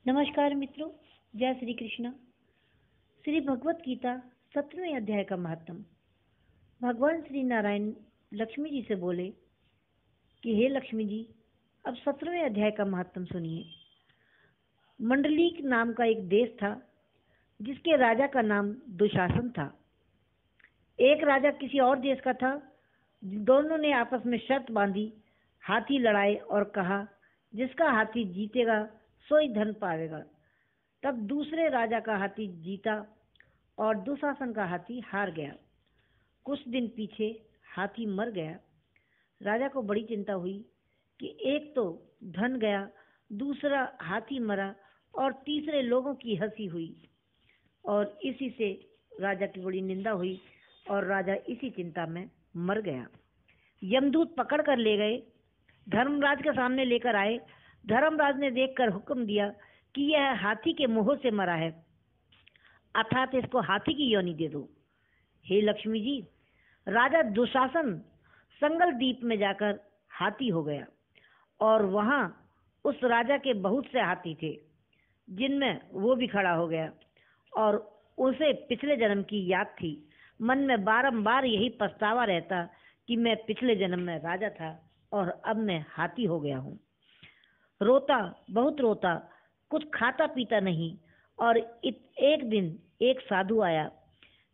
नमस्कार मित्रों, जय श्री कृष्ण। श्री भगवत गीता 17वें अध्याय का महात्म। भगवान श्री नारायण लक्ष्मी जी से बोले कि हे लक्ष्मी जी, अब 17वें अध्याय का महात्म सुनिए। मंडलीक नाम का एक देश था जिसके राजा का नाम दुशासन था। एक राजा किसी और देश का था। दोनों ने आपस में शर्त बांधी, हाथी लड़ाए और कहा जिसका हाथी जीतेगा सो ही धन पावेगा। तब दूसरे राजा का हाथी जीता और दुशासन का हाथी हार गया। कुछ दिन पीछे हाथी मर गया। राजा को बड़ी चिंता हुई कि एक तो धन गया, दूसरा हाथी मरा और तीसरे लोगों की हंसी हुई। और इसी से राजा की बड़ी निंदा हुई और राजा इसी चिंता में मर गया। यमदूत पकड़ कर ले गए, धर्मराज के सामने लेकर आए। धर्मराज ने देखकर हुक्म दिया कि यह हाथी के मुंह से मरा है, अर्थात इसको हाथी की योनि दे दो। हे लक्ष्मी जी, राजा दुशासन संगल द्वीप में जाकर हाथी हो गया और वहां उस राजा के बहुत से हाथी थे, जिनमें वो भी खड़ा हो गया और उसे पिछले जन्म की याद थी। मन में बारंबार यही पछतावा रहता कि मैं पिछले जन्म में राजा था और अब मैं हाथी हो गया हूँ। रोता, बहुत रोता, कुछ खाता पीता नहीं। और एक दिन एक साधु आया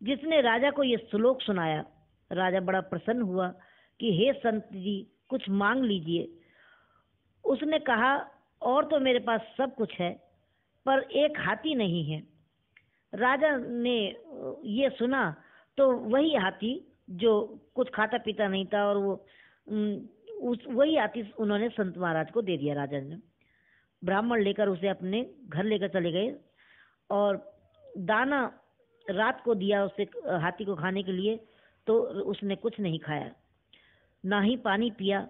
जिसने राजा को यह श्लोक सुनाया। राजा बड़ा प्रसन्न हुआ कि हे संत जी, कुछ मांग लीजिए। उसने कहा, और तो मेरे पास सब कुछ है पर एक हाथी नहीं है। राजा ने ये सुना तो वही हाथी जो कुछ खाता पीता नहीं था, और वो वही हाथी उन्होंने संत महाराज को दे दिया। राजा ने ब्राह्मण लेकर उसे अपने घर लेकर चले गए और दाना रात को दिया उसे हाथी को खाने के लिए, तो उसने कुछ नहीं खाया, ना ही पानी पिया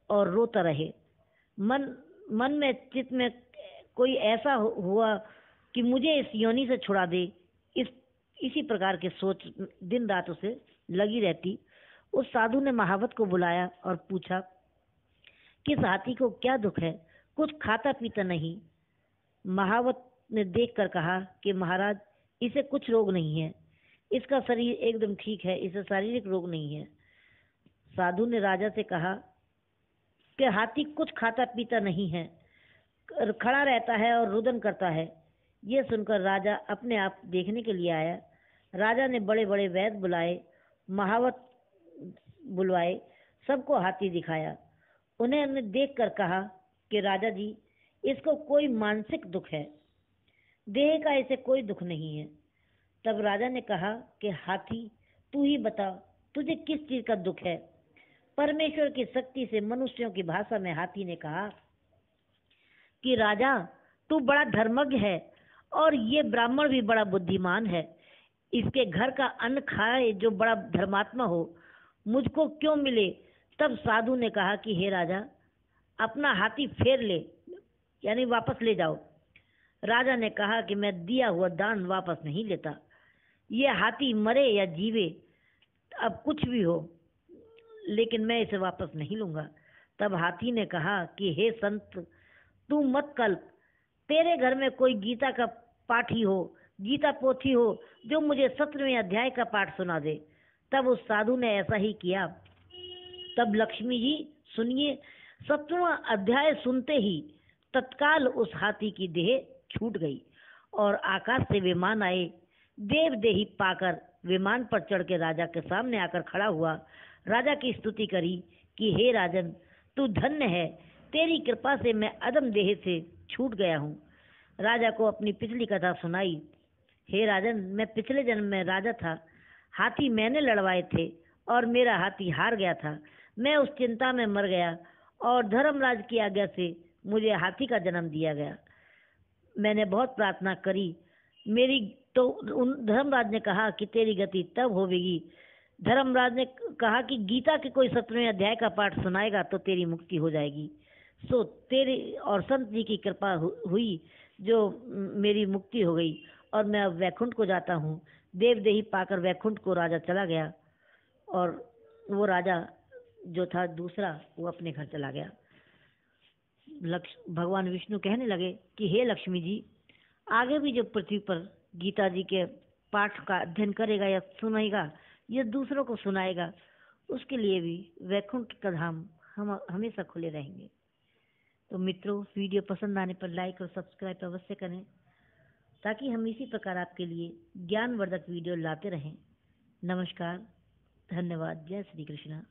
और रोता रहे। मन में चित्त में कोई ऐसा हुआ कि मुझे इस योनि से छुड़ा दे। इसी प्रकार के सोच दिन रात उसे लगी रहती। उस साधु ने महावत को बुलाया और पूछा कि इस हाथी को क्या दुख है, कुछ खाता पीता नहीं। महावत ने देखकर कहा कि महाराज, इसे कुछ रोग नहीं है, इसका शरीर एकदम ठीक है, इसे शारीरिक रोग नहीं है। साधु ने राजा से कहा कि हाथी कुछ खाता पीता नहीं है, खड़ा रहता है और रुदन करता है। ये सुनकर राजा अपने आप देखने के लिए आया। राजा ने बड़े बड़े वैद्य बुलाए, महावत बुलवाए, सबको हाथी दिखाया। उन्हें देखकर कहा कि राजा जी, इसको कोई मानसिक दुख है, देह का इसे कोई दुख नहीं है। तब राजा ने कहा कि हाथी, तू ही बता, तुझे किस चीज का दुख है। परमेश्वर की शक्ति से मनुष्यों की भाषा में हाथी ने कहा कि राजा, तू बड़ा धर्मज्ञ है और ये ब्राह्मण भी बड़ा बुद्धिमान है। इसके घर का अन्न खाए जो बड़ा धर्मात्मा हो, मुझको क्यों मिले। तब साधु ने कहा कि हे राजा, अपना हाथी फेर ले, यानी वापस ले जाओ। राजा ने कहा कि मैं दिया हुआ दान वापस नहीं लेता। ये हाथी मरे या जीवे, अब कुछ भी हो, लेकिन मैं इसे वापस नहीं लूंगा। तब हाथी ने कहा कि हे संत, तू मत कल्प, तेरे घर में कोई गीता का पाठी हो, गीता पोथी हो, जो मुझे 17वें अध्याय का पाठ सुना दे। तब उस साधु ने ऐसा ही किया। तब लक्ष्मी जी सुनिए, 17वां अध्याय सुनते ही तत्काल उस हाथी की देह छूट गई और आकाश से विमान आए। देव देही पाकर विमान पर चढ़ के राजा के सामने आकर खड़ा हुआ। राजा की स्तुति करी कि हे राजन, तू धन्य है, तेरी कृपा से मैं अदम देह से छूट गया हूँ। राजा को अपनी पिछली कथा सुनाई। हे राजन, मैं पिछले जन्म में राजा था, हाथी मैंने लड़वाए थे और मेरा हाथी हार गया था। मैं उस चिंता में मर गया और धर्मराज की आज्ञा से मुझे हाथी का जन्म दिया गया। मैंने बहुत प्रार्थना करी, मेरी तो धर्मराज ने कहा कि तेरी गति तब होगी। धर्मराज ने कहा कि गीता के कोई 17वें अध्याय का पाठ सुनाएगा तो तेरी मुक्ति हो जाएगी। सो तेरी और संत जी की कृपा हुई, जो मेरी मुक्ति हो गई और मैं अब वैकुंठ को जाता हूँ। देवदेही पाकर वैकुंठ को राजा चला गया और वो राजा जो था दूसरा, वो अपने घर चला गया। भगवान विष्णु कहने लगे कि हे लक्ष्मी जी, आगे भी जब पृथ्वी पर गीता जी के पाठ का अध्ययन करेगा या सुनाएगा या दूसरों को सुनाएगा, उसके लिए भी वैकुंठ का धाम हम हमेशा खुले रहेंगे। तो मित्रों, वीडियो पसंद आने पर लाइक और सब्सक्राइब अवश्य करें, ताकि हम इसी प्रकार आपके लिए ज्ञानवर्धक वीडियो लाते रहें। नमस्कार, धन्यवाद, जय श्री कृष्णा।